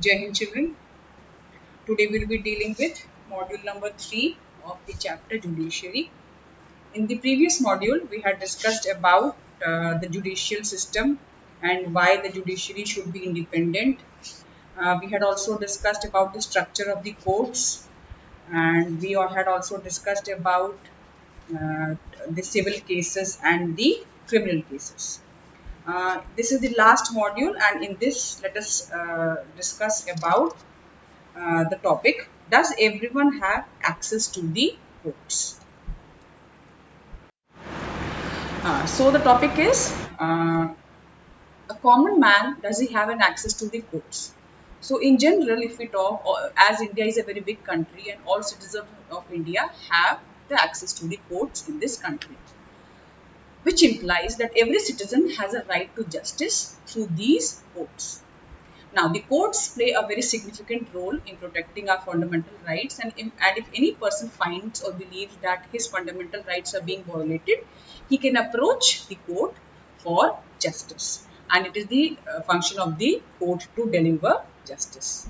Jai Hind children. Today we'll be dealing with module number 3 of the chapter Judiciary. In the previous module, we had discussed about the judicial system and why the judiciary should be independent. We had also discussed about the structure of the courts, and we had also discussed about uh, the civil cases and the criminal cases. This is the last module, and in this, let us discuss about the topic: does everyone have access to the courts? So the topic is a common man, does he have an access to the courts? So in general, if we talk, as India is a very big country and all citizens of India have the access to the courts in this country, which implies that every citizen has a right to justice through these courts. Now, the courts play a very significant role in protecting our fundamental rights, and if any person finds or believes that his fundamental rights are being violated, he can approach the court for justice. And it is the function of the court to deliver justice.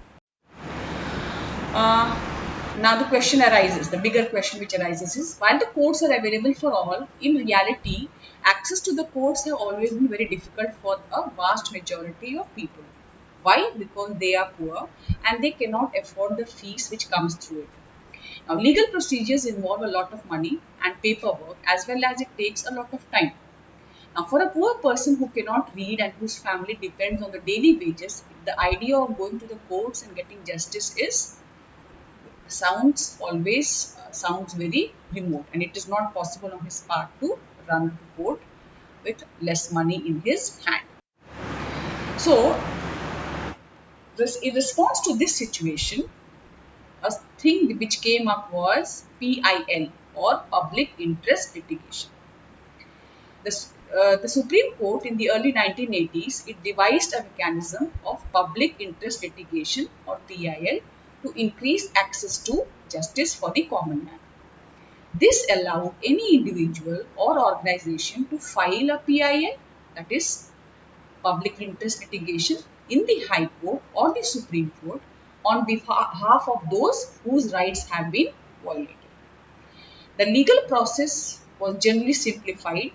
Now the question arises, the bigger question which arises is, while the courts are available for all, in reality, access to the courts have always been very difficult for a vast majority of people. Why? Because they are poor and they cannot afford the fees which comes through it. Now, legal procedures involve a lot of money and paperwork, as well as it takes a lot of time. Now, for a poor person who cannot read and whose family depends on the daily wages, the idea of going to the courts and getting justice sounds very remote, and it is not possible on his part to run to court with less money in his hand. So, in response to this situation, a thing which came up was PIL, or public interest litigation. The Supreme Court in the early 1980s, it devised a mechanism of public interest litigation, or PIL, to increase access to justice for the common man. This allowed any individual or organization to file a PIL, that is public interest litigation, in the High Court or the Supreme Court on behalf of those whose rights have been violated. The legal process was generally simplified.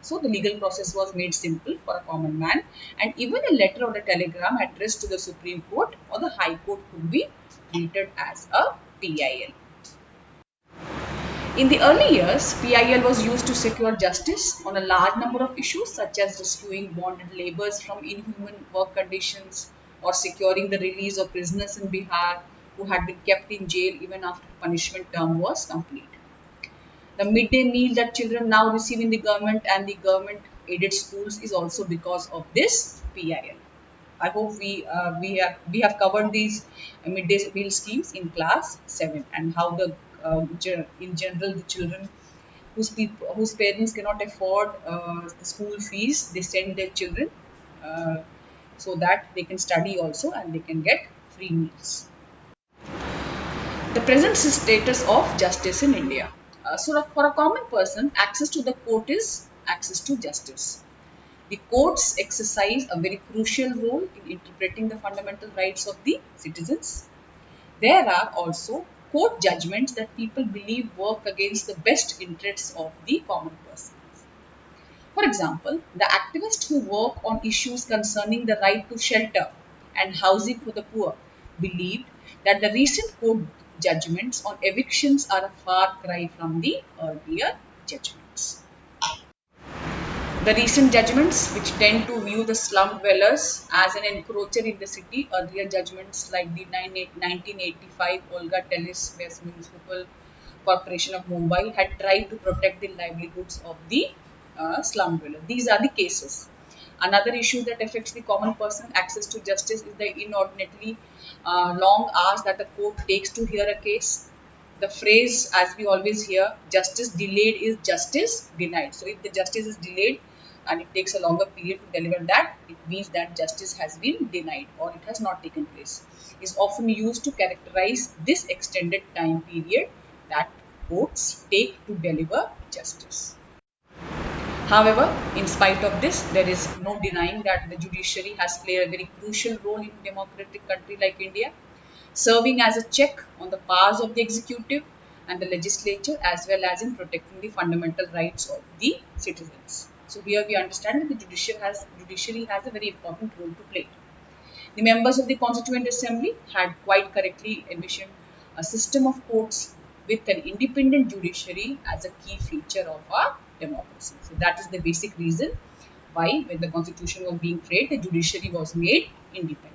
So the legal process was made simple for a common man, and even a letter or a telegram addressed to the Supreme Court or the High Court could be treated as a PIL. In the early years, PIL was used to secure justice on a large number of issues, such as rescuing bonded laborers from inhuman work conditions or securing the release of prisoners in Bihar who had been kept in jail even after punishment term was complete. The midday meal that children now receive in the government and the government aided schools is also because of this PIL. I hope we have covered these midday meal schemes in class 7, and how in general the children whose parents cannot afford the school fees, they send their children so that they can study also and they can get free meals. The present status of justice in India. So for a common person, access to the court is access to justice. The courts exercise a very crucial role in interpreting the fundamental rights of the citizens. There are also court judgments that people believe work against the best interests of the common person. For example, the activists who work on issues concerning the right to shelter and housing for the poor believed that the recent court judgments on evictions are a far cry from the earlier judgments. The recent judgments, which tend to view the slum dwellers as an encroacher in the city, earlier judgments like the 1985 Olga Tellis West Municipal Corporation of Mumbai had tried to protect the livelihoods of the slum dwellers. These are the cases. Another issue that affects the common person access to justice is the inordinately long hours that the court takes to hear a case. The phrase, as we always hear, justice delayed is justice denied. So if the justice is delayed and it takes a longer period to deliver that, it means that justice has been denied or it has not taken place. Is often used to characterize this extended time period that courts take to deliver justice. However, in spite of this, there is no denying that the judiciary has played a very crucial role in a democratic country like India, serving as a check on the powers of the executive and the legislature, as well as in protecting the fundamental rights of the citizens. So here we understand that the judiciary has a very important role to play. The members of the Constituent Assembly had quite correctly envisioned a system of courts with an independent judiciary as a key feature of our democracy. So that is the basic reason why, when the Constitution was being framed, the judiciary was made independent.